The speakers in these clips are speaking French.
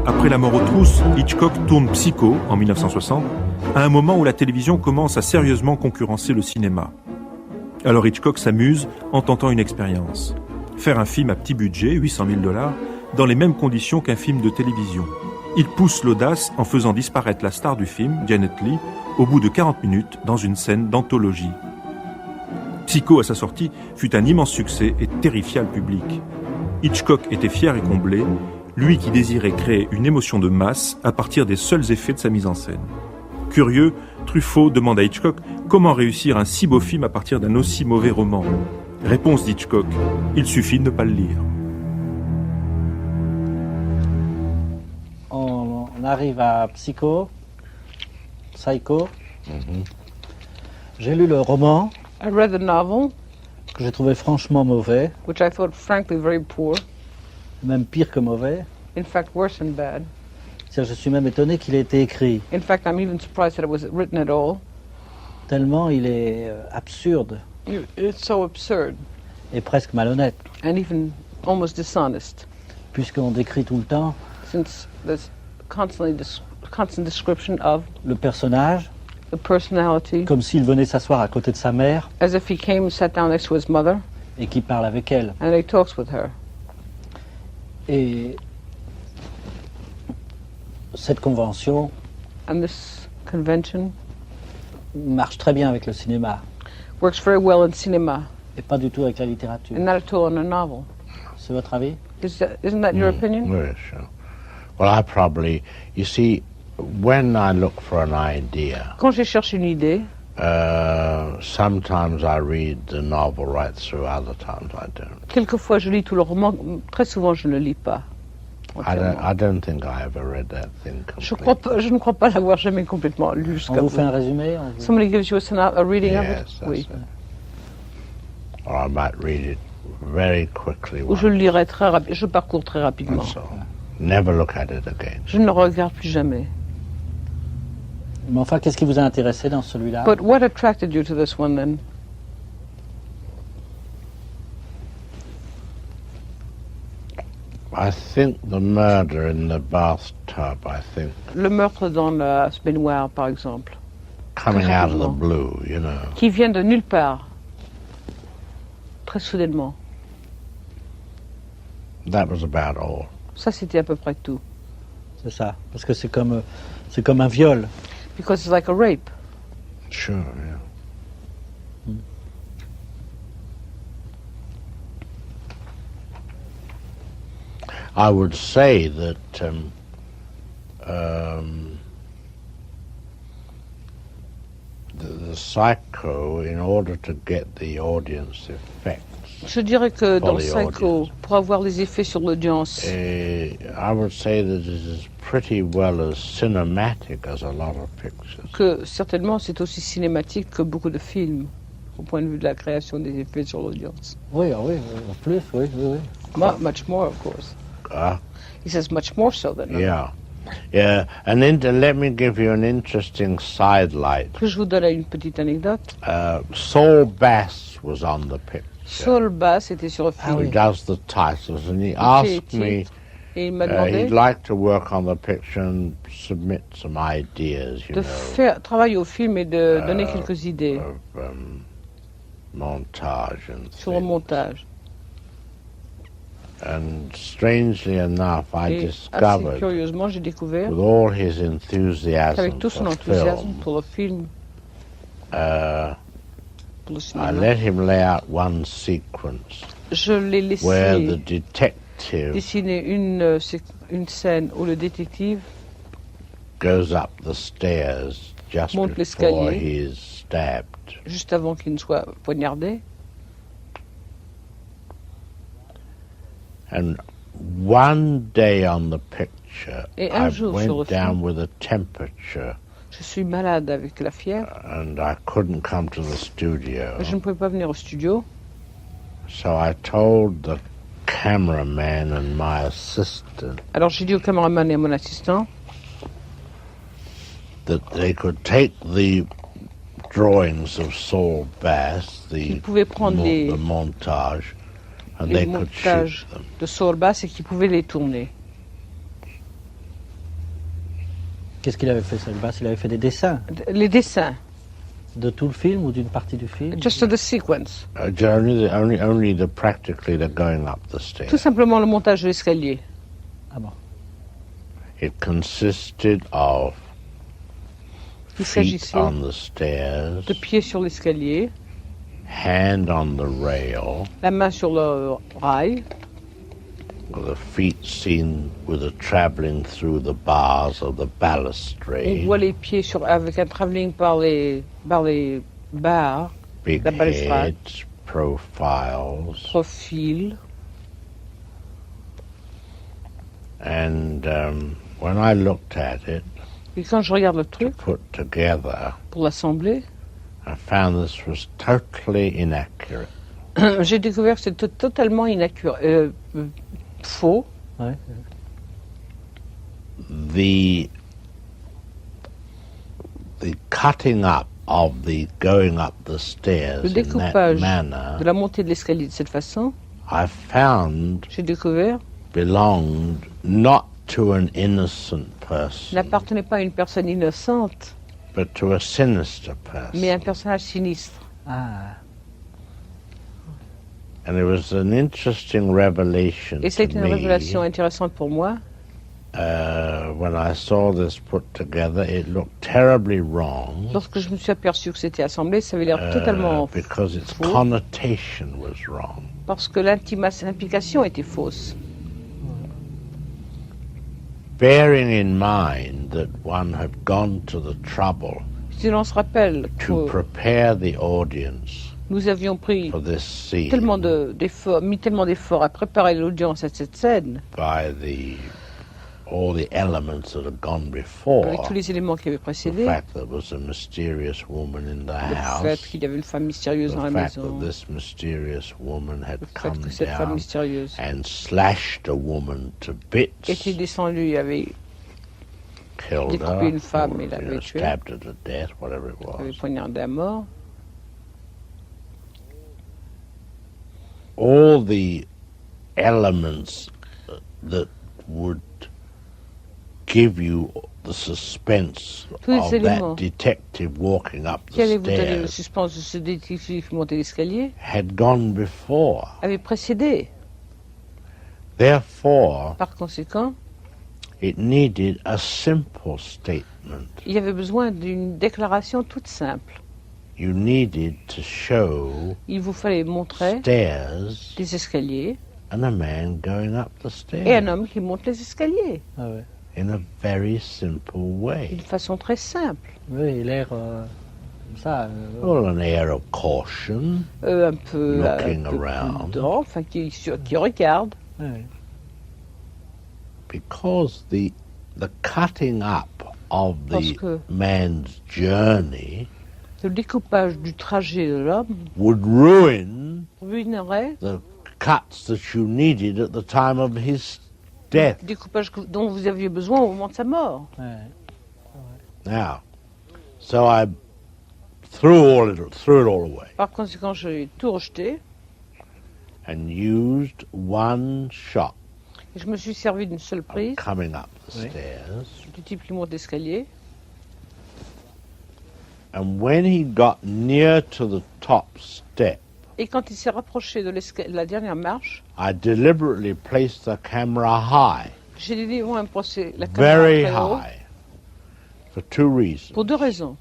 Après La mort aux trousses, Hitchcock tourne Psycho en 1960, à un moment où la télévision commence à sérieusement concurrencer le cinéma. Alors Hitchcock s'amuse en tentant une expérience. Faire un film à petit budget, 800 000 $, dans les mêmes conditions qu'un film de télévision. Il pousse l'audace en faisant disparaître la star du film, Janet Leigh, au bout de 40 minutes dans une scène d'anthologie. Psycho, à sa sortie, fut un immense succès et terrifia le public. Hitchcock était fier et comblé, lui qui désirait créer une émotion de masse à partir des seuls effets de sa mise en scène. Curieux, Truffaut demande à Hitchcock comment réussir un si beau film à partir d'un aussi mauvais roman. Réponse d'Hitchcock, il suffit de ne pas le lire. On arrive à Psycho. J'ai lu le roman. I read the novel, Que j'ai trouvé franchement mauvais, which I thought frankly very poor, même pire que mauvais. in fact worse than bad. Je suis même étonné qu'il ait été écrit, In fact, I'm even surprised that it was written at all. tellement il est absurde It's so absurd et presque malhonnête, and even almost dishonest, puisqu'on décrit tout le temps since there's constant description of le personnage the personality, comme s'il venait s'asseoir à côté de sa mère as if he came and sat down next to his mother et qu'il parle avec elle. and he talks with her. Et cette convention And this convention marche très bien avec le cinéma works very well in cinema et pas du tout avec la littérature. and not at all in a novel. C'est votre avis? Isn't that your opinion? Very sure. Well, I probably, you see, when I look for an idea, Quand je cherche une idée, sometimes I read the novel right through, other times I don't. quelquefois je lis tout le roman, très souvent je ne le lis pas. I don't think I ever read that thing completely. Je ne crois pas l'avoir jamais complètement lu On jusqu'à vous fait un résumé? Somebody gives you a reading of Yes, it? that's Oui. it. Or I might read it very quickly. Ou je le lirai très rapidement, je parcours très rapidement. That's all. Never look at it again. Je ne le regarde plus jamais. Mais enfin, qu'est-ce qui vous a intéressé dans celui-là? But what attracted you to this one then? I think the murder in the bathtub, I think, Le meurtre dans la baignoire, par exemple, coming out of the rapidement. blue, you know. qui vient de nulle part, très soudainement. That was about all. Ça, c'était à peu près tout. C'est ça, parce que c'est comme un viol. Because it's like a rape. Sure, yeah. I would say that the Psycho, in order to get the audience effects, Je dirais que dans For the Psycho, audience. pour avoir les effets sur l'audience, I would say that it is pretty well as cinematic as a lot of pictures. que certainement c'est aussi cinématique que beaucoup de films, au point de vue de la création des effets sur l'audience. Oui, oui, en plus, oui. Much more, of course. Ah. He says much more so than Yeah. Yeah, and let me give you an interesting sidelight. Que je vous donne une petite anecdote. Saul Bass was on the picture. Saul Bass était sur le film. Who does the titles, and he asked me, Et il m'a demandé he'd like to work on the picture and submit some ideas, you de know, faire travailler au film et de donner quelques idées of montage and sur le things. montage. And strangely enough, I Et assez discovered, curieusement, j'ai découvert with all his enthusiasm qu'avec tout son for enthousiasme film, pour le film, pour le I cinéma, let him lay out one sequence je l'ai where the laissé detective dessiner une scène où le détective goes up the stairs just Monte before l'escalier. he is stabbed. juste avant qu'il ne soit poignardé. And one day on the picture, Et un I jour sur le went film. down with a temperature Je suis malade avec la fièvre, and I couldn't come to the studio. je ne pouvais pas venir au studio. So I told the cameraman and my assistant Alors j'ai dit au caméraman et à mon assistant that they could take the drawings of Saul Bass, qu'ils pouvaient prendre the montage, and les they could shoot montages them. de Saul Bass et qu'ils pouvaient les tourner. Qu'est-ce qu'il avait fait, Salbas? Il avait fait des dessins Les dessins, de tout le film ou d'une partie du film? just the sequence. Only practically the going up the Tout stairs. simplement le montage de l'escalier. Ah bon. It consisted of Il feet s'agissait on the stairs, de pieds sur l'escalier, hand on the rail, la main sur le rail, with the feet seen with a travelling through the bars of the on balustrade, voit les pieds avec un travelling par les barres, big la balustrade, heads, profiles, profil. and when I looked at it Et quand je regarde le to truc, put together, pour l'assembler, I found this was totally inaccurate. j'ai découvert que c'était totalement faux. Ouais. The cutting up of the going up the stairs Le in that découpage manner, de la montée de l'escalier de cette façon, I found j'ai découvert, belonged not to an innocent person, n'appartenait pas à une personne innocente, but to a sinister mais à un person. personnage sinistre. Ah, And it was an interesting revelation Et c'est to une me révélation intéressante pour moi. when I saw this put together. It looked terribly wrong Lorsque je me suis aperçu que c'était assemblé, ça avait l'air totalement because its faux, connotation was wrong. parce que l'implication était fausse. Bearing in mind that one had gone to the trouble Si l'on se rappelle to que prepare the audience nous avions pris for this scene mis tellement d'efforts à préparer l'audience à cette scène, by all the elements that had gone before, avec tous les éléments qui avaient the précédé, fact that there was a mysterious woman in the le fait house, qu'il y avait une femme mystérieuse dans la the fact maison, that this mysterious woman had le fait come que cette femme down mystérieuse and slashed a woman to bits, était descendue, avait killed découpé her, une femme or, et l'avait tuée, stabbed her to death, whatever it avait was. poignardé à mort. All the elements that would give you the suspense Tous les of éléments that detective walking up Qui the allait vous donner le stairs suspense de ce détective qui montait l'escalier had gone before. avait précédé. Therefore, Par conséquent, it needed a simple statement. il y avait besoin d'une déclaration toute simple. You needed to show Il vous fallait montrer stairs des escaliers and a man going up the et un stairs homme qui monte les escaliers ah ouais. in a very simple way. d'une façon très simple. Oui, il a l'air comme ça. Well, an air of caution, Un peu, Looking around. prudent, enfin qui regarde. ouais. because the cutting up of Parce the que man's journey le découpage du trajet de l'homme would ruin ruinerait the cuts that you needed at the time of his death. le découpage dont vous aviez besoin au moment de sa mort. Ouais. Now, so I threw it all away Par conséquent, j'ai tout rejeté and used one shot et je me suis servi d'une seule of prise coming up the Oui. stairs. du type qui monte l'escalier. And when he got near to the top step, Et quand il s'est rapproché de la dernière marche, I deliberately placed the camera high, j'ai délibérément procès la caméra very très haut high, for two reasons. pour deux raisons.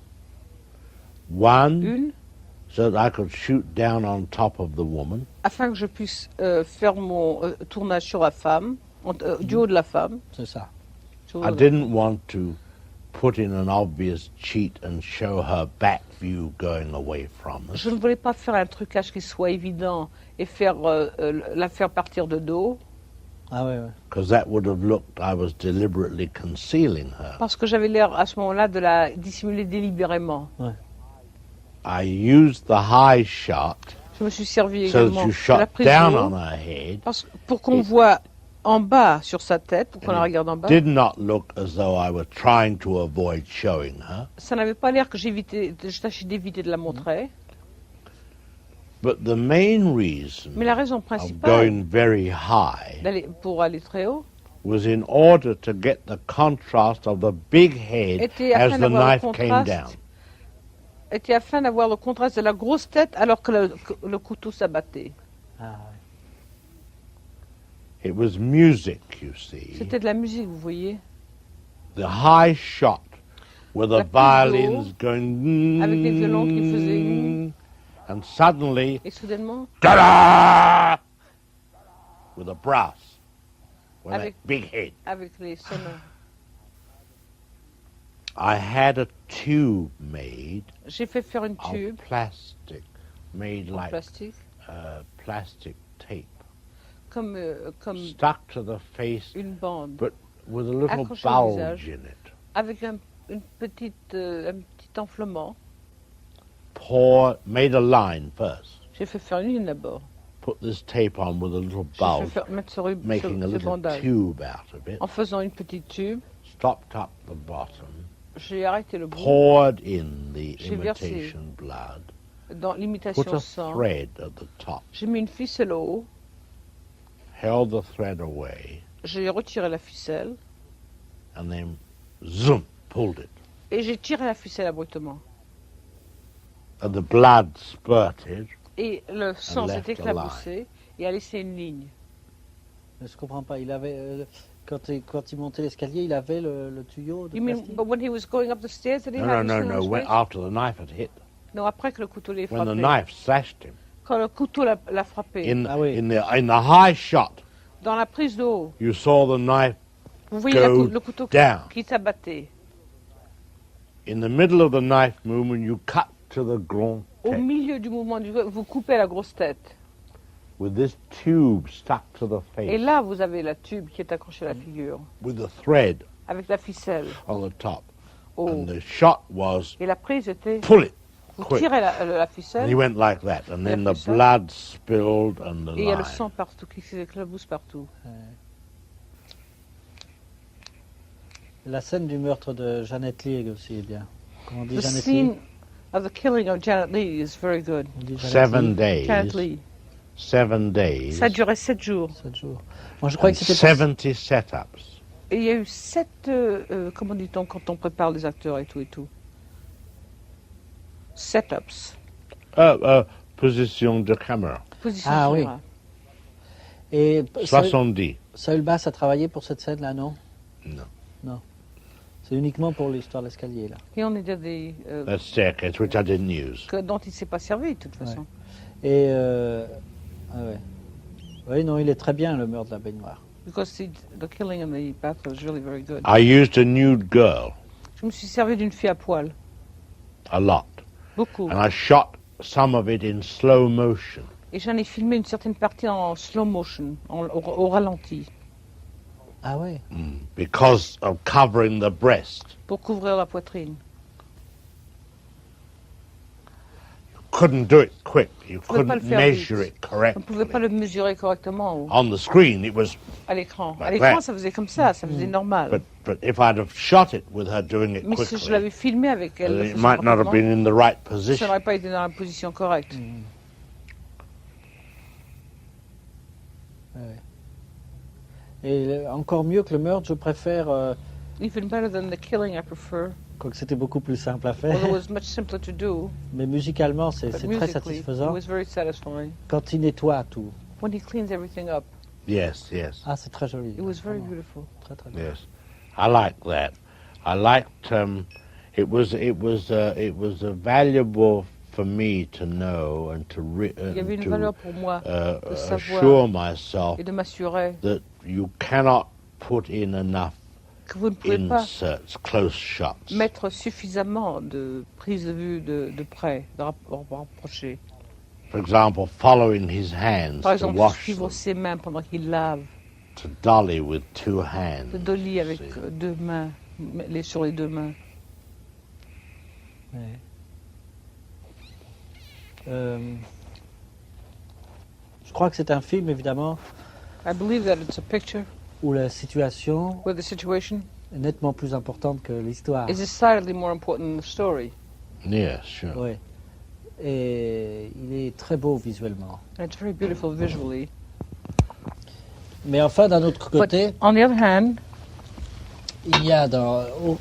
One, Une, so that I could shoot down on top of the woman, afin que je puisse faire mon tournage sur la femme, du haut de la femme. C'est ça. sur I le- didn't want to put in an obvious cheat and show her back view going away from us. Je ne voulais pas faire un trucage qui soit évident et la faire partir de dos, Ah ouais, ouais. Because that would have looked, I was deliberately concealing her. parce que j'avais l'air à ce moment-là de la dissimuler délibérément. I used the high shot Je me suis servi so that également you de la shot prise down de on haut, her head. pour qu'on voit en bas sur sa tête, pour qu'on la regarde en bas. Did not look as though I were trying to avoid showing her. Ça n'avait pas l'air que je tâchais d'éviter de la montrer. But the main reason Mais la raison of principale going very high pour aller très haut, was in order to get the contrast of the big head Était as afin the d'avoir le knife came down. contraste. Était afin d'avoir le contraste de la grosse tête alors que le couteau s'abattait. Ah, It was music, you see. C'était de la musique, vous voyez, The high shot with the La prise de violins going avec les violons qui faisaient and suddenly et soudainement, ta-da! With a brass with Avec- that big head. avec les sonneurs. I had a tube made J'ai fait faire une of tube plastic, made en like plastique, plastic tape, comme stuck to the face une bande, but with a little accroché au bulge visage. in it. avec un petit enflement. Made a line first. J'ai fait faire une ligne d'abord. Put this tape on with a little J'ai fait bulge, mettre making a ce little bandage. tube out of it. En faisant une petite tube, Stopped up the bottom, j'ai arrêté le bout poured in the J'ai versé imitation blood, dans put l'imitation a sang. thread at the top, J'ai mis une ficelle au haut, held the thread away, j'ai retiré la ficelle and then zoom, pulled it. et j'ai tiré la ficelle abruptement. And the blood spurted. Et le sang left s'est a éclaboussé et a laissé une ligne. je comprends pas. Il avait, quand il montait l'escalier, il avait le tuyau de You mean, plastique. but when he was going up the stairs, did he No, have no, this no, in no. his When, waist? after the knife had hit, Non, après que le couteau l'ait when the frappé. knife slashed him, Quand le couteau l'a frappé. in Ah oui. in the high shot, Dans la prise de haut, you saw the knife vous voyez go le couteau down. qui s'abattait. In the middle of the knife movement, you cut to the grand Au tête milieu du mouvement vous coupez la grosse tête. with this tube stuck to the Et face là, vous avez la tube qui est accrochée à la figure, with the thread avec la ficelle. on the top. Oh. And the shot was Et la prise était, pull it vous quick. tirez la And he ficelle, went like that, and then La the ficelle. blood spilled and the et il y a le line. sang partout, qui s'éclabousse partout. La scène du meurtre de Janet Leigh aussi est bien. Comment on dit The Janet scene Leigh? of the killing of Janet Leigh is very good. On dit Janet 7 Leigh. Janet days. Leigh. 7 days. Ça a duré 7 jours. 7 jours. Moi, je croyais And que c'était pour- 70 setups. Et il y a eu 7, comment dit-on quand on prépare les acteurs et tout. Setups. Position de caméra. Position Ah oui. caméra. Et 70. Saül Bass a travaillé pour cette scène-là, non? No. Non. C'est uniquement pour l'histoire de l'escalier, là. Et on est des That staircase, which I didn't use. dont il ne s'est pas servi de toute façon. Et ah ouais. Oui, non, il est très bien, le meurtre de la baignoire. Because the killing in the bath was really very good. I used a nude girl Je me suis servi d'une fille à poil, a lot, beaucoup. and I shot some of it in slow motion. Et j'en ai filmé une certaine partie en slow motion, au ralenti, Ah ouais. Because of covering the breast. pour couvrir la poitrine. Couldn't do it quick. You pouvez pas couldn't le faire measure vite. it On ne pouvait correctly. pas le mesurer correctement On the screen, it was, à l'écran. À Like l'écran, that. ça faisait comme ça faisait normal. but if I'd have shot it with her doing it Mais si je quickly, l'avais filmé avec elle, le it faisant might not have parfaitement, been in the right ça position. n'aurait pas été dans la position correcte. Et encore mieux que le meurtre, je préfère, Even better than the killing, I prefer. quoique c'était beaucoup plus simple à faire, Although it was much simpler to do, mais musicalement, c'est but très musically, it satisfaisant was very satisfying. quand il nettoie tout. When he cleans everything up, Yes, yes, Ah, c'est très joli. it was very Vraiment, beautiful. Très, très bien. yes. I liked that. I liked. It was valuable for me to know and to Il y avait une valeur pour moi de savoir assure myself et de m'assurer that you cannot put in enough que vous ne pouvez pas inserts, close shots. mettre suffisamment de prise de vue de près, de rapprocher. For example, following his hands Par to exemple, wash suivre them, ses mains pendant qu'il lave, to dolly with 2 hands. de dolly avec see. 2 mains, sur les 2 mains. Ouais. Je crois que c'est un film, évidemment, I believe that it's a picture où la situation where the situation est nettement plus importante que l'histoire. is decidedly more important than the story. Yes, sure. Oui. Et il est très beau visuellement. And it's very beautiful visually. Mais enfin, d'un autre But côté, on the other hand, il n'y a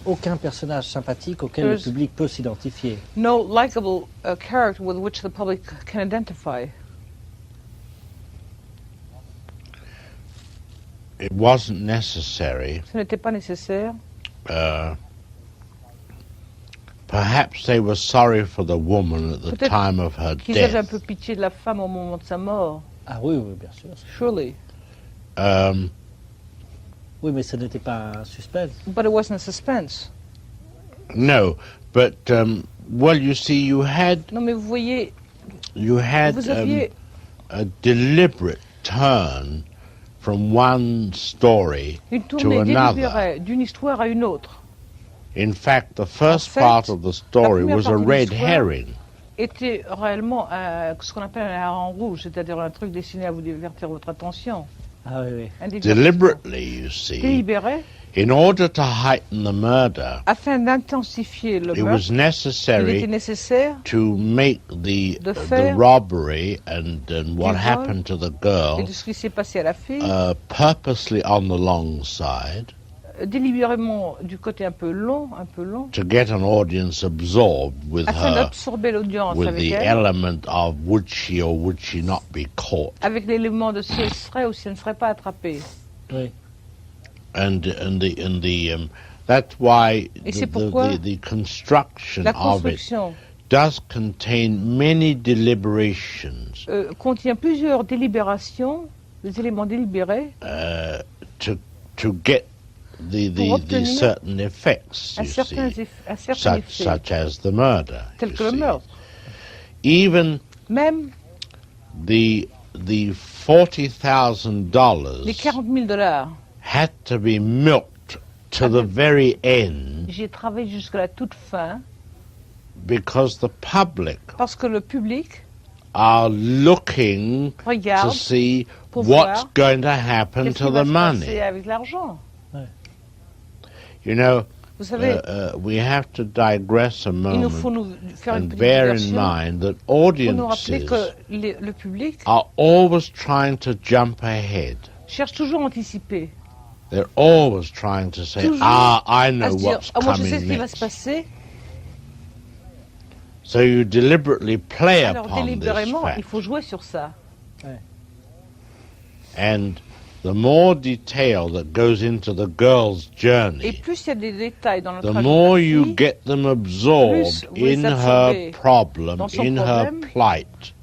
aucun personnage sympathique auquel le There's- public peut s'identifier. no likable character with which the public can identify. It wasn't necessary. Ce n'était pas nécessaire. Perhaps they were sorry for the woman at the Peut-être time of her Qu'ils avaient un death. peu pitié de la femme au moment de sa mort. Ah oui, oui, bien sûr. Surely. Oui, mais ce n'était pas un suspense. But it wasn't a suspense. No, but well, you see, you had Non, mais vous voyez, you had vous aviez a deliberate turn from one story une to tournée another. délibérée d'une histoire à une autre. In fact, the first En fait, part of the story première was a partie de red l'histoire herring. Était réellement ce qu'on appelle un hareng rouge, c'est-à-dire un truc destiné à vous divertir votre attention. Ah oui, oui. Un divertissement Deliberately, you see, délibéré, in order to heighten the murder, afin d'intensifier le it was meurtre. Il était necessary nécessaire to make the faire robbery and what vol happened to the et girl de ce qui s'est passé à la fille, purposely on the long side délibérément du côté un peu long, to get an audience absorbed with afin her, d'absorber l'audience with avec the elle, element of would she or would she not be caught, avec l'élément de si elle serait ou si elle ne serait pas attrapée. Oui. and that's why Et c'est pourquoi the construction La of it construction does contain many deliberations contient plusieurs délibérations, des éléments délibérés, to get the Pour obtenir certain effects, un you certain, see, un certain effet, such as the murder. tel you que le see. meurtre. Even Même the les $40,000 $40 000, had to be milked to the very end j'ai travaillé jusqu'à la toute fin, because the public parce que le public are looking to regarde see pour what's voir going to happen qu'est-ce to qui va the se passer money. avec l'argent. You know, Vous savez, we have to digress a il nous faut moment nous faire une and petite bear in diversion mind that pour nous rappeler audiences que le public are always trying to jump ahead. cherche toujours à anticiper, They're always trying to say, Toujours I à know se dire what's « Ah, moi je sais ce coming qui va se next. passer », So you deliberately play alors upon this délibérément, il fact. faut jouer sur ça. And the more detail that goes into the girl's Et journey, plus il y a des détails dans le the trajet more de la you fille, get them absorbed plus vous les in absorbez her problem, dans son in her problème. plight.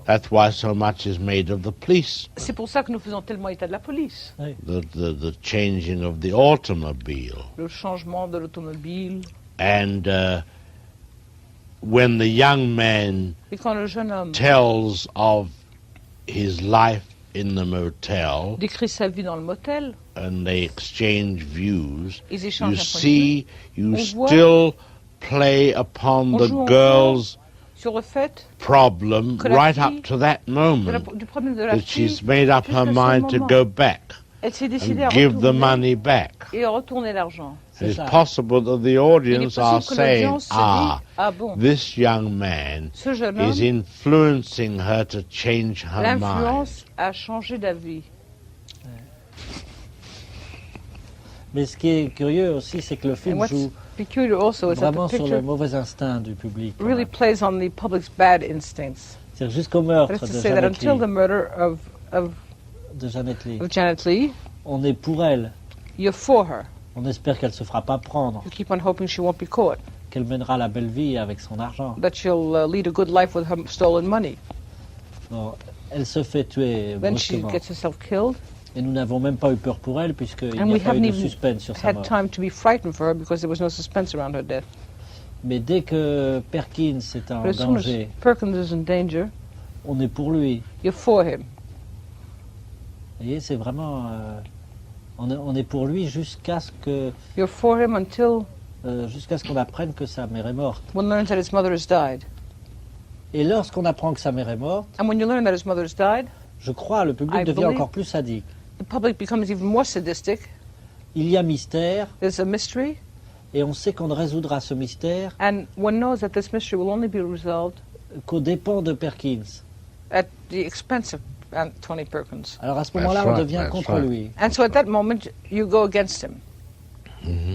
That's why so much is made of the police, c'est pour ça que nous faisons tellement état de la police. the changing of the automobile. Le changement de l'automobile. And when the young man Et quand le jeune homme tells of his life in the motel décrit sa vie dans le motel, and they exchange views, ils you échangent un point de vue. see, you On voit- still play upon On the joue encore girl's sur le fait problem que la right fille- up to that moment du problème de la that fille, she's made up her jusqu'à ce mind to moment. go back Elle s'est décidée à and give the retourner money back. et à retourner l'argent. It's ça. possible that the Il est audience are possible que saying, l'audience se dit « Ah bon, this young man ce jeune is homme, influencing her to change her mind. l'influence a changé d'avis. Mais ce qui est curieux aussi, c'est que le And film what's joue peculiar also is that vraiment the sur le picture mauvais instinct du public. quand really même. plays on the public's bad instincts. C'est-à-dire jusqu'au That meurtre is to de say that Janet until Leigh, the murder of Janet Leigh, on est pour elle. you're for her. On espère qu'elle se fera pas prendre, You keep on hoping she won't be caught, qu'elle mènera la belle vie avec son argent. that she'll lead a good life with her stolen money. Bon, elle se fait tuer Then she brusquement. gets herself killed, Et nous n'avons même pas eu peur pour elle, puisqu'il and n'y we a pas eu haven't de even suspense sur sa had mort. time to be frightened for her because there was no suspense around her death. Mais dès que Perkins est en But as soon as danger, Perkins is in danger, on est pour lui. you're for him. Vous voyez, c'est vraiment... on est pour lui jusqu'à ce You're for him until qu'on apprenne que sa mère est morte. one learns that his mother has died. Et lorsqu'on apprend que sa mère est morte, And when you learn that his mother has died, je crois le public I devient believe- encore plus sadique. the public becomes even more sadistic. Il y a mystère, There's a mystery, et on sait qu'on ne résoudra ce mystère and one knows that this mystery will only be resolved qu'aux dépens de Perkins. at the expense of Tony Perkins. Alors à ce moment-là, That's on right, devient that's contre right. lui. And so at that moment, you go against him,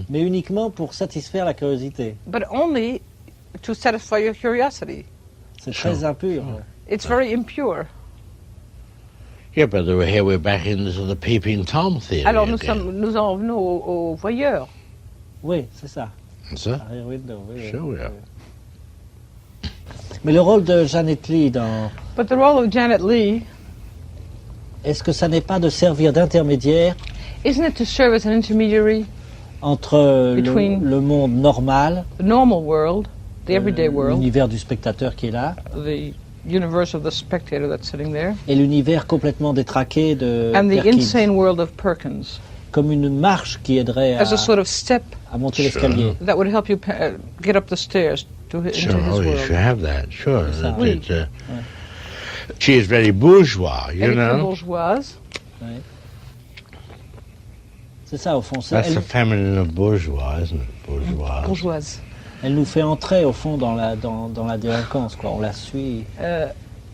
Mais uniquement pour satisfaire la curiosité. but only to satisfy your curiosity. C'est très impur. It's very impure. Yeah, but here we're back into the peeping Tom theory Alors again. nous en revenons aux voyeurs. Oui, c'est ça. That's it. Rear window, oui, Sure we are. Mais le rôle de Janet Leigh dans... But the role of Janet Leigh, Est-ce que ça n'est pas de servir d'intermédiaire isn't it to serve as an intermediary, entre Between- le monde normal, the normal world, the everyday world, l'univers du spectateur qui est là, the universe of the spectator that's sitting there, et l'univers complètement détraqué de and the Perkins, insane world of Perkins, comme une marche qui aiderait as a sort of step à monter Sure. l'escalier. that would help you get up the stairs into Sure, his oh, you world. should have that, sure. ça. Oui. She is very bourgeois, you Elle est très know. bourgeoise. Ouais. C'est ça au fond. That's Elle, the feminine of bourgeois, isn't it? Bourgeois. Bourgeoise. elle nous fait entrer au fond dans la délinquance, quoi. On la suit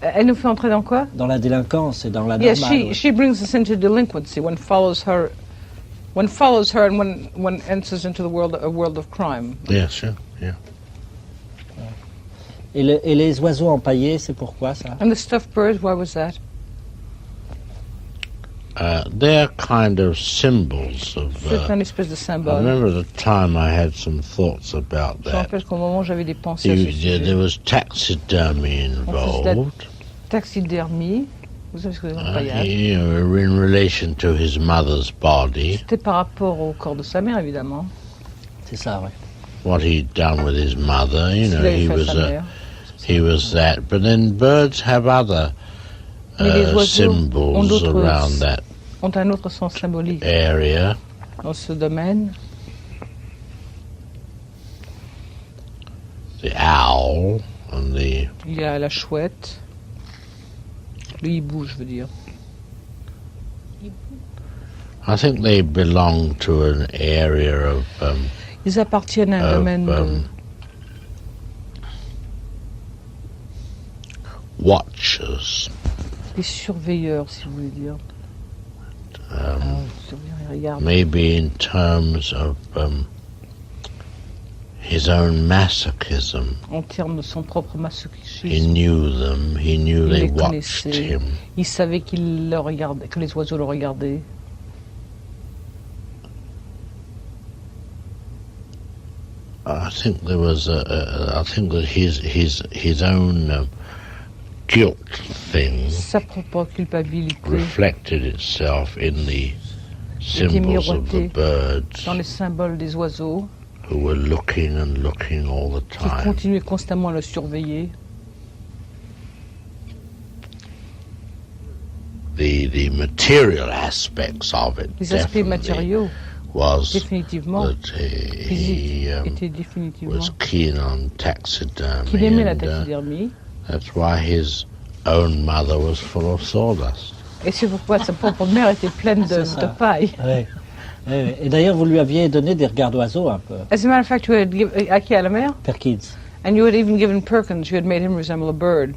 Elle nous fait entrer dans quoi? dans la délinquance et dans la Yes, normale. ouais. she brings us into delinquency. One follows her and one enters into a world of crime. Yeah, sure, yeah. Et les oiseaux empaillés, c'est pourquoi ça? And the stuffed birds, why was that? They're kind of symbols of... C'est un espèce de I symbole. remember at the time I had some thoughts about Je me that. rappelle qu'au moment j'avais des pensées à ce There sujet. was taxidermy involved. Taxidermie, vous savez ce que c'est l'empaillage? In relation to his mother's body, C'était par rapport au corps de sa mère, évidemment. C'est ça, ouais. what he'd done with his mother. You Ce know, qu'il avait he fait à was sa mère. he was that. But then birds have other Mais les oiseaux ont symbols d'autres around that ont un autre sens symbolique area. dans ce domaine. The owl and the Il y a la chouette, le hibou, je veux dire. I think they belong to an area of Ils appartiennent à un domaine de... watchers. des surveilleurs, si vous voulez dire. Surveilleurs, ils regardent. Maybe in terms of his own masochism. En termes de son propre He masochisme. knew them. He knew Il they les watched connaissait. him. Il savait qu'il le regardait, que les oiseaux le regardaient. I think there was I think that his own guilt thing Sa propre culpabilité reflected itself in the symbols of the miroité birds dans les symboles des oiseaux, who were looking and looking all the qui time. continuaient constamment à le surveiller. The material aspects of it Les aspects definitely matériaux, was définitivement, that he étaient définitivement... was keen on taxidermy, Qu'il aimait la and taxidermie. that's why his own mother was full of sawdust. Et c'est pourquoi sa propre mère était pleine C'est ça. de paille. Ouais. Ouais. Et d'ailleurs, vous lui aviez donné des regards d'oiseaux un peu, As a matter of fact, you had à qui, à la mère? Perkins. And you had even given Perkins, you had made him resemble a bird.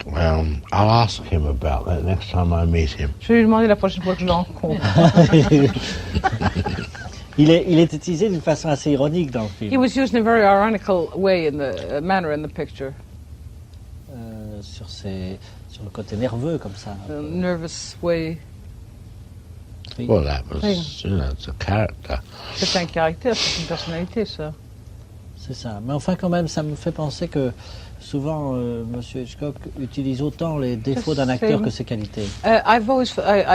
Well, I'll ask him about that next time I meet him. Je vais lui demander la prochaine fois que je le rencontre. il est utilisé d'une façon assez ironique dans le He film. was used in a very ironical way in the manner in the picture. Sur le côté nerveux, comme ça. A nervous way. Well, that was, you know, it's a character. C'est un caractère, c'est une personnalité, ça. C'est ça. Mais enfin, quand même, ça me fait penser que souvent, Monsieur Hitchcock utilise autant les défauts d'un acteur que ses qualités. I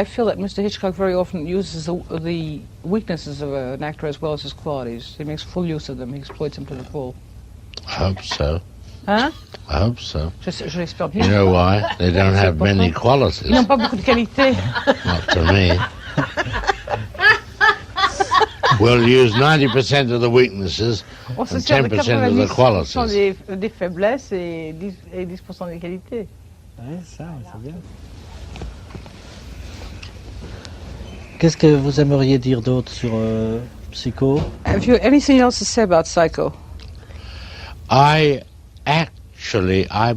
feel that Mr. Hitchcock very often uses the weaknesses of an actor as well as his qualities. He makes full use of them. He exploits them to the full. I hope so. Hein? I hope so. Je l'espère bien. You know why? They don't have many qualities. Ils n'ont pas beaucoup de qualités. Not to me. We'll use 90% of the weaknesses On se and sert de 10% of the 90% qualities. des faiblesses et 10% des qualités. Oui, ça, c'est bien. Qu'est-ce que vous aimeriez dire d'autre sur Psycho? Have you anything else to say about Psycho? I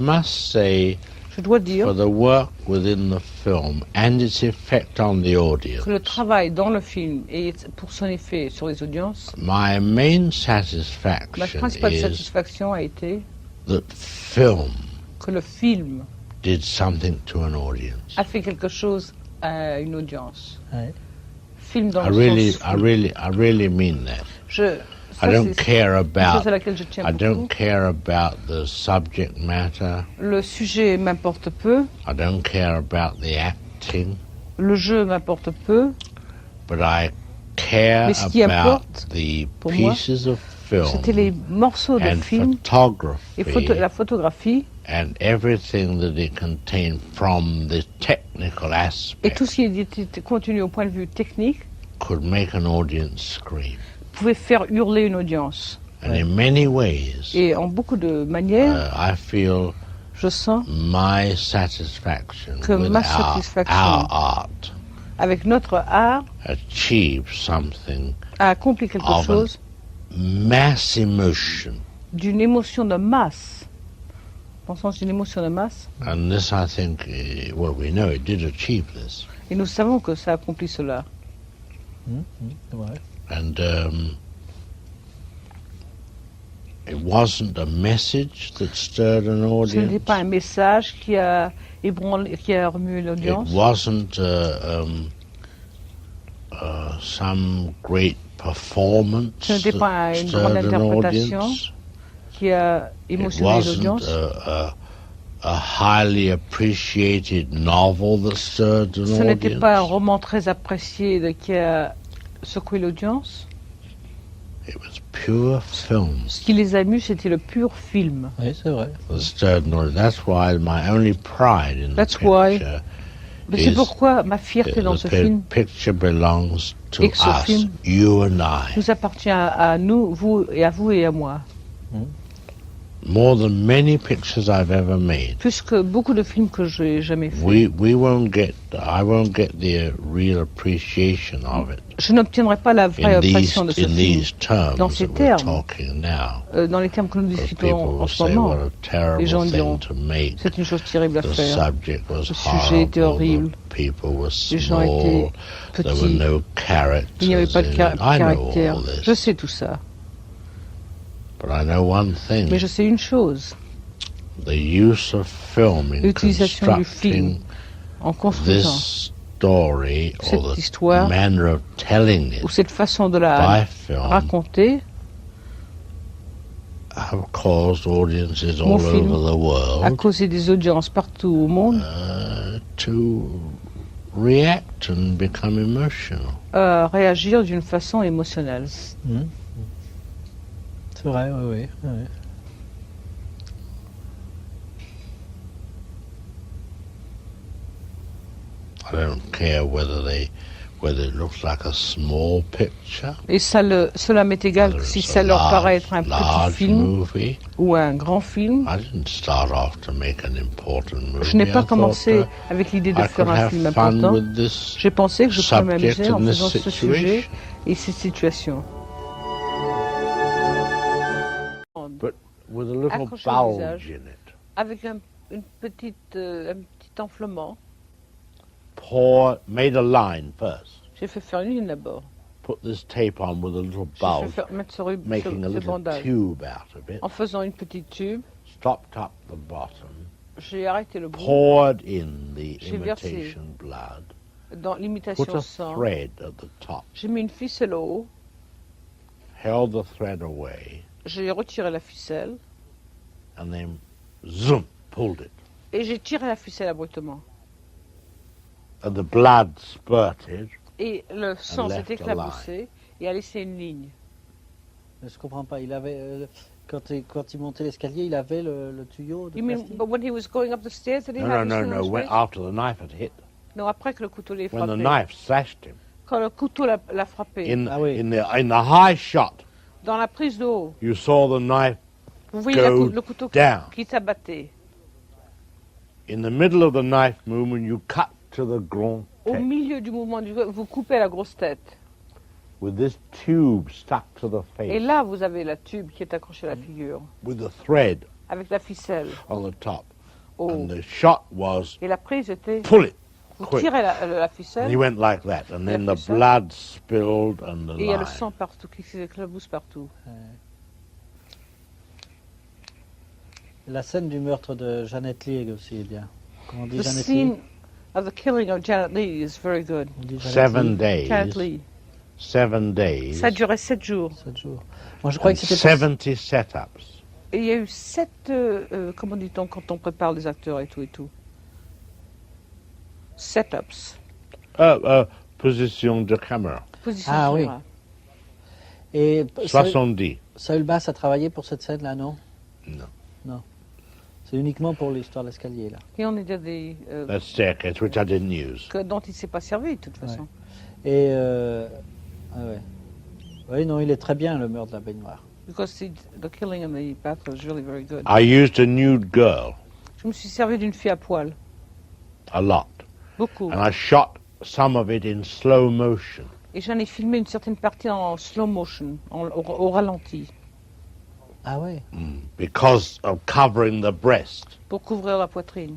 must say Je dois dire for the work within the film and its effect on the audience, que le travail dans le film et pour son effet sur les audiences, my main ma satisfaction principale is satisfaction a été that film que le film did something to an audience. a fait quelque chose à une audience. Ouais. Film dans I le sens... really mean that. Ça, I don't c'est care une chose about à laquelle je tiens I don't beaucoup. care about the subject matter. Le sujet m'importe peu, I don't care about the acting, le jeu m'importe peu, but I care mais ce qui about importe, the pour moi, pieces of film c'était les morceaux de and film et photography la photographie and everything that it contained from the technical et tout aspect ce qui était contenu au point de vue technique could make an audience scream. pouvait faire hurler une audience. And in many ways, Et en beaucoup de manières, I feel je sens my satisfaction que with ma our satisfaction art avec notre art achieves something a accompli quelque of chose mass emotion. d'une émotion de masse. Dans le sens d'une émotion de masse. And this, I think, well, we know it did achieve this. Et nous savons que ça accomplit cela. C'est vrai. And it wasn't a message that stirred an Ce n'était audience. pas un message qui a ébranlé, qui a remué l'audience. It wasn't some great performance Ce n'était pas that une grande stirred an interprétation audience. qui a It émotionné wasn't l'audience. a highly appreciated novel that stirred an Ce n'était audience. pas un roman très apprécié qui a secoué l'audience. It was pure film Ce qui les a mus, c'était le pur film. Oui, c'est vrai. that stirred an audience. That's why my only pride in the That's why picture Mais c'est is pourquoi ma fierté dans ce film picture belongs to Et que ce us, film you and I. nous appartient à nous, vous et à moi. More than many pictures I've ever made. Plus que beaucoup de films que j'ai jamais fait. I won't get the real appreciation of it Je n'obtiendrai pas la vraie appréciation de ce in film these terms dans ces that we're termes. talking now. Dans les termes que nous Because discutons people en will ce say moment. what a Les gens terrible diront, thing to make. c'est une chose terrible à The faire. subject was Le sujet était horrible. horrible. People were Les gens étaient small. There were petits. no characters. Il n'y avait pas de in it. I know caractère. all this. Je sais tout ça. But I know one thing. Mais je sais une chose. The use of film in L'utilisation du film constructing en construisant this story cette or the histoire manner of telling ou it cette façon de by la film raconter have caused audiences Mon all film over the a world causé des audiences partout au monde to react and become emotional. réagir d'une façon émotionnelle. C'est vrai, oui. I don't care whether it looks like a small picture, Et cela m'est égal whether si it's ça a leur paraît être un petit large film movie. ou un grand film. I didn't start off to make an important movie. Je n'ai pas I commencé thought, avec l'idée de I faire could un have film fun important. with this J'ai pensé que je pouvais subject m'amuser en and this faisant ce sujet situation. et ces situations. But with a little Accroché au bulge visage. in it. Avec un petit enflement, Made a line first. j'ai fait faire une ligne d'abord. Put this tape on with a little J'ai bulge, fait mettre making a ce little bandage. tube out of it. En faisant une petite tube, Stopped up the bottom. j'ai arrêté le bout Poured in the J'ai versé imitation blood. dans Put l'imitation a sang. thread at the top. J'ai mis une ficelle au haut, Held the thread away. j'ai retiré la ficelle And then zoom, pulled it. et j'ai tiré la ficelle abruptement. And the blood spurted. Et le sang s'est left a éclaboussé et a laissé une ligne. Je comprends pas. Il avait quand il montait l'escalier, il avait le tuyau de You mean, plastique. but when he was going up the stairs, did he No, have no, his no, no. fingers When, raised? after the knife had hit. Non, après que le couteau l'ait When the frappé. knife slashed him. Quand le couteau l'a frappé. Ah oui. In the high shot, Dans la prise de haut, you saw the knife vous voyez go le couteau down. qui s'abattait. In the middle of the knife movement, you cut to the grand Au tête milieu du mouvement du vous coupez la grosse tête. with this tube stuck to the Et face là, vous avez la tube qui est accrochée à la figure, with the thread avec la ficelle on the top. Oh. And the shot was Et la prise était, pull it vous quick. tirez la And ficelle, he went like that, and then the fait ça. blood spilled and the et il y a le line. sang partout, qui s'éclabousse partout. La scène du meurtre de Janet Leigh aussi est bien. Comment on dit The Janet scene Leigh? of the killing of Janet Leigh is very good. On dit Janet 7 Leigh. Janet days. Leigh. 7 days. Ça a duré 7 jours. 7 jours. Moi je croyais And que c'était pour... 70 setups. Et il y a eu 7, comment dit-on quand on prépare les acteurs et tout. Setups. Position de caméra. Position Ah, de oui. caméra. Et 70. Saül Bass a travaillé pour cette scène-là, non? Non. Non. C'est uniquement pour l'histoire de l'escalier, là. Et on est dans des... That staircase, which I didn't use. dont il ne s'est pas servi, de toute façon. Et... Ah ouais. Oui, non, il est très bien, le meurtre de la baignoire. Because the killing in the bath was really very good. I used a nude girl Je me suis servi d'une fille à poil. a lot. Beaucoup. And I shot some of it in slow motion. Et j'en ai filmé une certaine partie en slow motion, au ralenti, Ah ouais. Because of covering the breast. pour couvrir la poitrine.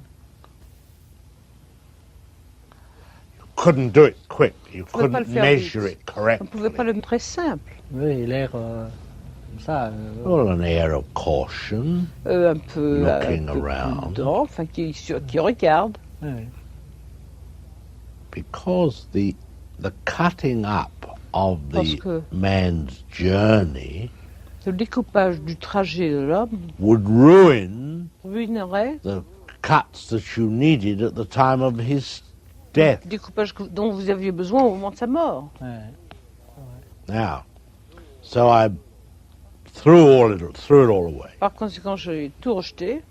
Couldn't do it quick. You pouvez pas le couldn't faire measure vite. it On ne pouvait pas correctly. le très simple. Oui, il a l'air... comme ça. Well, an air of caution. Un peu... Looking un peu around. prudent, enfin, qui regarde. oui. Because the cutting up of Parce the que man's journey le découpage du trajet de l'homme would ruin ruinerait the cuts that you needed at the time of his death. le découpage dont vous aviez besoin au moment de sa mort. Ouais. Now, so I threw it all away Par conséquent, j'ai tout rejeté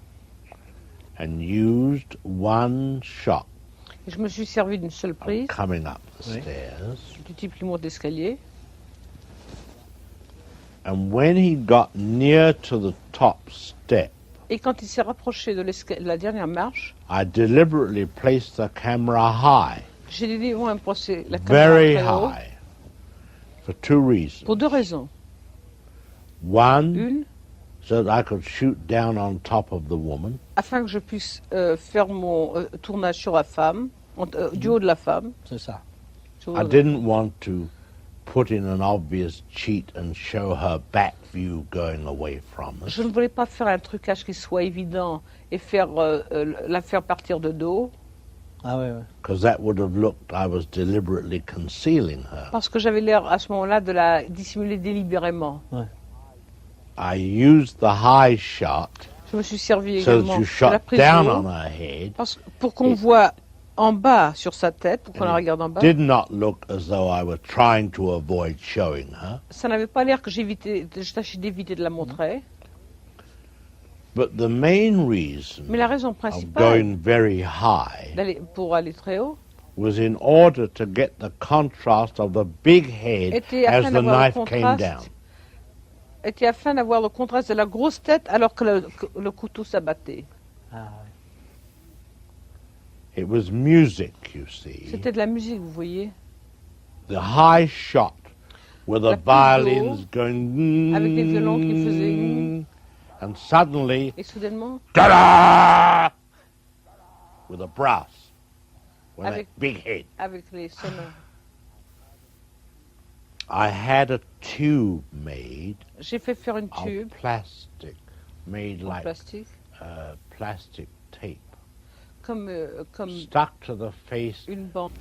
and used one shot et je me suis servi d'une seule prise, coming up the Oui. stairs. du type qui monte l'escalier. And when he got near to the top step, Et quand il s'est rapproché de la dernière marche, I deliberately placed the camera high, j'ai délibérément placé la caméra very très haut high, for 2 reasons. pour 2 raisons. One, Une, so that I could shoot down on top of the woman. afin que je puisse faire mon tournage sur la femme, du haut de la femme. C'est ça. Sur le I haut de- didn't want to put in an obvious cheat and show her back view going away from us. Je ne voulais pas faire un trucage qui soit évident et faire la faire partir de dos, Ah ouais, ouais. Because that would have looked, I was deliberately concealing her. parce que j'avais l'air à ce moment-là de la dissimuler délibérément. I used the high shot Je me suis servi so that également you de la shot prise down de on haut, her head. pour qu'on voit en bas sur sa tête, pour qu'on la regarde en bas. Did not look as though I were trying to avoid showing her. Ça n'avait pas l'air que je tâchais d'éviter de la montrer. But the main reason Mais la raison of principale going very high pour aller très haut was in order to get the contrast of the big head était as afin the d'avoir knife le came contraste, down. était afin d'avoir le contraste de la grosse tête alors que le couteau s'abattait. Ah, It was music, you see. C'était de la musique, vous voyez, The high shot with the La prise de violins haut, going avec des violons qui faisaient and suddenly et soudainement, ta-da! With a brass with Avec- a big head. avec les sonneurs. I had a tube made J'ai fait faire une of tube plastic, made en like plastique, plastic tape, comme stuck to the face. une bande.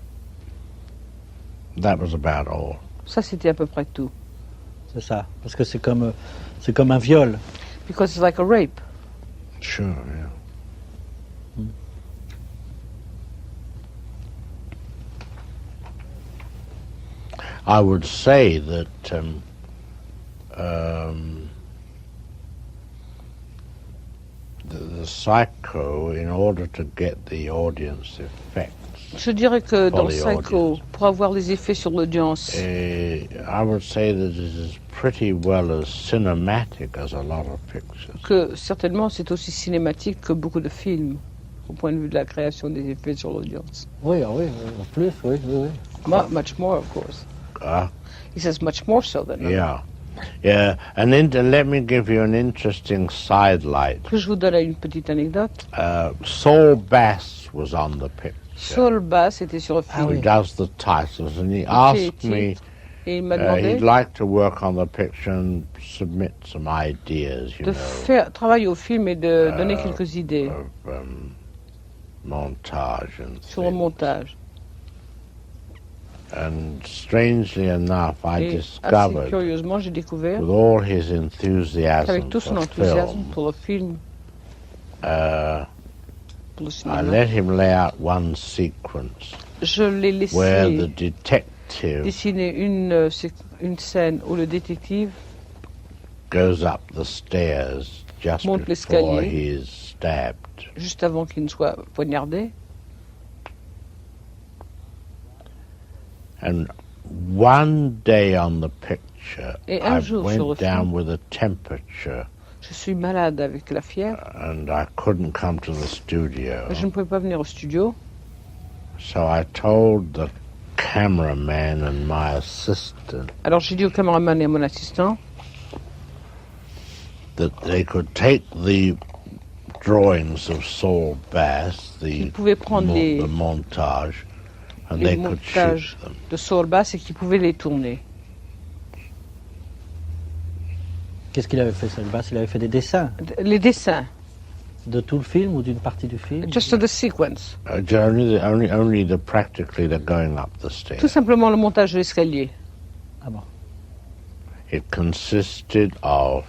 That was about all. Ça, c'était à peu près tout. c'est ça. Parce que c'est comme un viol. Because it's like a rape. Sure, yeah. I would say that the Psycho, in order to get the audience effects, Je dirais que dans Pour les Psycho, audiences. pour avoir les effets sur l'audience, I would say that it is pretty well as cinematic as a lot of pictures. que certainement c'est aussi cinématique que beaucoup de films, au point de vue de la création des effets sur l'audience. Oui, oui, en plus, oui, oui, oui. Much more, of course. Ah, He says much more so than yeah. Yeah, let me give you an interesting sidelight. Que je vous donne une petite anecdote. Saul Bass was on the picture. Saul Bass était sur le film. Who does the titles, and he asked me. Et il m'a demandé He'd like to work on the picture and submit some ideas, you de know. faire travailler au film et de donner quelques idées Montage and sur le montage. And strangely enough, I Et assez discovered, curieusement, j'ai découvert with all his enthusiasm qu'avec tout son for enthousiasme film, pour le film, pour le I cinéma, let him lay out one sequence je l'ai where the laissé detective dessiner une scène où le détective goes up the stairs just monte before l'escalier. he is stabbed. Juste avant qu'il ne soit poignardé. And one day on the picture, Et un I jour sur le went down film, with a temperature je suis malade avec la fièvre. and I couldn't come to the studio. Je ne pouvais pas venir au studio. So I told the cameraman and my assistant Alors j'ai dit au caméraman et à mon assistant that they could take the drawings of Saul Bass, qu'ils pouvaient prendre the montage, and les they could shoot montages them. de Saul Bass et qu'ils pouvaient les tourner. Qu'est-ce qu'il avait fait, Saul Bass? Il avait fait des dessins Les dessins, de tout le film ou d'une partie du film? just the sequence. Only practically the going up the stairs. Tout simplement le montage de l'escalier. Ah bon. It consisted of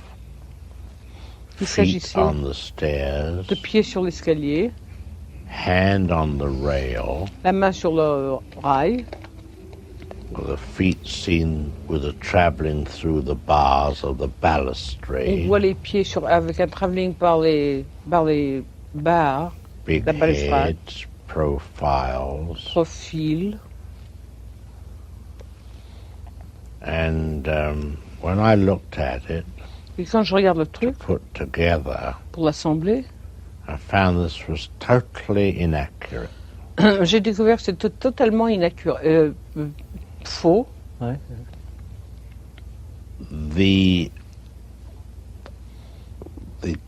Il feet s'agissait on the stairs, de pieds sur l'escalier, hand on the rail, la main sur le rail, with the feet seen with a travelling through the bars of the on balustrade, voit les pieds avec un travelling par les barres, big la balustrade, heads, profiles, profil. and when I looked at it Et quand je regarde le to truc, put together, pour l'assembler, I found this was totally inaccurate. j'ai découvert que c'était totalement faux. Ouais. The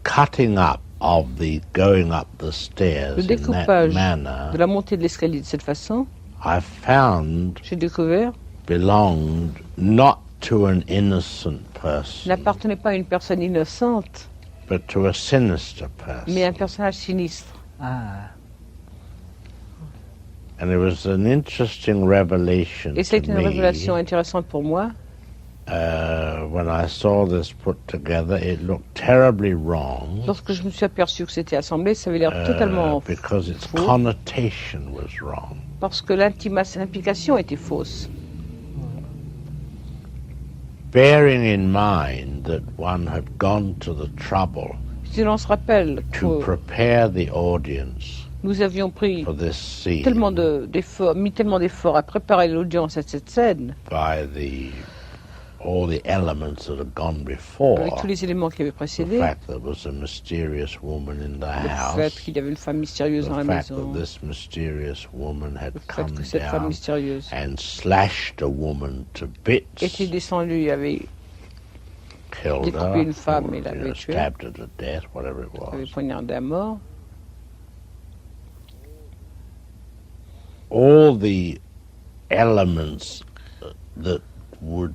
cutting up of the going up the Le stairs in that découpage manner, de la montée de l'escalier de cette façon, I found j'ai découvert, belonged not to an innocent person, n'appartenait pas à une personne innocente, but to a sinister mais à un person. personnage sinistre. Ah, And it was an interesting revelation Et to c'est une révélation me. intéressante pour moi. When I saw this put together, it looked terribly wrong Lorsque je me suis aperçu que c'était assemblé, ça avait l'air totalement because its faux, connotation was wrong. parce que l'implication était fausse. Bearing in mind that one had gone to the trouble Si l'on se rappelle to que prepare the audience nous avions pris for this scene mis tellement d'efforts à préparer l'audience à cette scène, by all the elements that had gone before, avec tous les éléments qui avaient the précédé, fact that there was a mysterious woman in the le fait house, qu'il y avait une femme mystérieuse dans the la fact maison, that this mysterious woman had le fait come que cette femme down mystérieuse and slashed a woman to bits, était descendue, avait killed découpé her, une femme et or, l'avait tuée, stabbed her to death, whatever it avait was. poignardé à mort. All the elements that would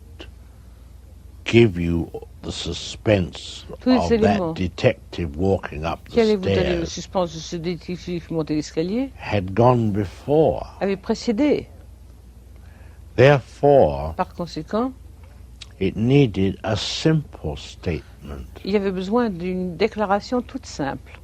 give you the suspense Tous les of éléments that detective walking up Qui allait the vous donner le stairs suspense de ce détective qui montait l'escalier had gone before. avait précédé. Therefore, Par conséquent, it needed a simple statement. il y avait besoin d'une déclaration toute simple.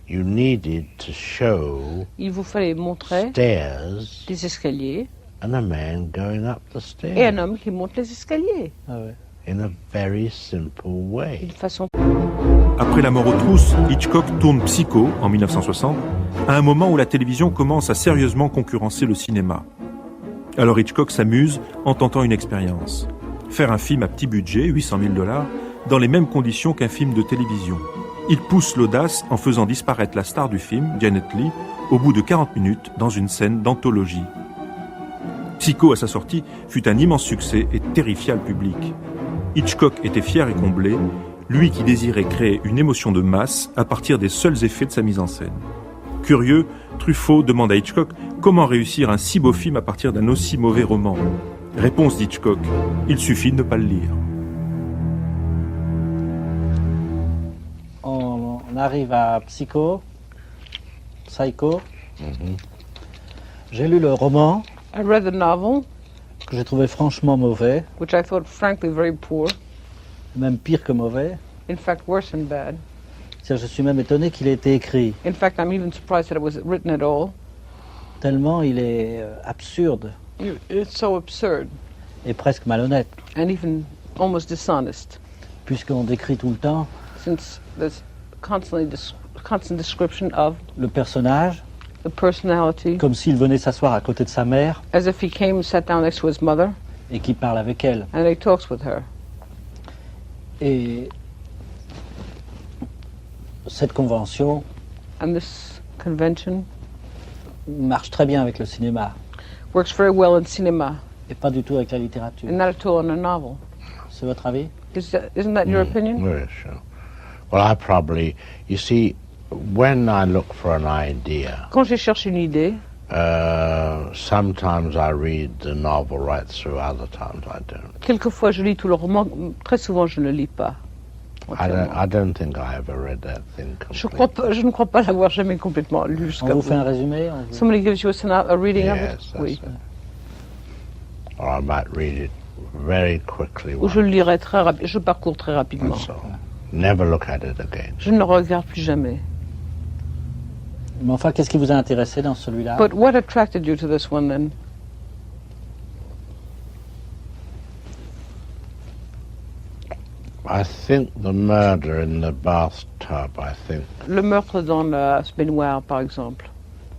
You needed to show Il vous fallait montrer stairs des escaliers and a man going up the et un stairs homme qui monte les escaliers ah ouais. in a very simple way. d'une façon. Après La mort aux trousses, Hitchcock tourne Psycho en 1960, à un moment où la télévision commence à sérieusement concurrencer le cinéma. Alors Hitchcock s'amuse en tentant une expérience. Faire un film à petit budget, $800 000, dans les mêmes conditions qu'un film de télévision. Il pousse l'audace en faisant disparaître la star du film, Janet Leigh, au bout de 40 minutes dans une scène d'anthologie. Psycho, à sa sortie, fut un immense succès et terrifia le public. Hitchcock était fier et comblé, lui qui désirait créer une émotion de masse à partir des seuls effets de sa mise en scène. Curieux, Truffaut demande à Hitchcock comment réussir un si beau film à partir d'un aussi mauvais roman. Réponse d'Hitchcock, il suffit de ne pas le lire. On arrive à Psycho. J'ai lu le roman, I read the novel, que j'ai trouvé franchement mauvais, which I thought frankly very poor, même pire que mauvais. in fact worse than bad. Je suis même étonné qu'il ait été écrit, In fact, I'm even surprised that it was written at all. tellement il est absurde It's so absurd et presque malhonnête, and even almost dishonest, puisqu'on décrit tout le temps since there's constant description of le personnage the personality, comme s'il venait s'asseoir à côté de sa mère as if he came and sat down next to his mother et qu'il parle avec elle. and he talks with her. Et cette convention And this convention marche très bien avec le cinéma works very well in cinema et pas du tout avec la littérature. and not at all in a novel. C'est votre avis? Isn't that your opinion? Very sure. Well, I probably, you see, when I look for an idea, Quand je cherche une idée, sometimes I read the novel right through, other times I don't. quelquefois je lis tout le roman, très souvent je ne lis pas. I don't think I ever read that thing completely. Je ne crois pas l'avoir jamais complètement lu On jusqu'à vous bout. fait un résumé? Somebody gives you a reading of Yes, it? that's Oui. it. Or I might read it very quickly. Ou je le once, lirai très rapidement, je parcours très rapidement. that's all. Never look at it again. Je ne le regarde plus jamais. Mais enfin, qu'est-ce qui vous a intéressé dans celui-là? But what attracted you to this one then? I think the murder in the bathtub, I think, Le meurtre dans la baignoire, par exemple,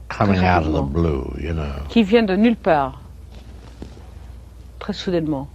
coming out of the rapidement. blue, you know. qui vient de nulle part, très soudainement.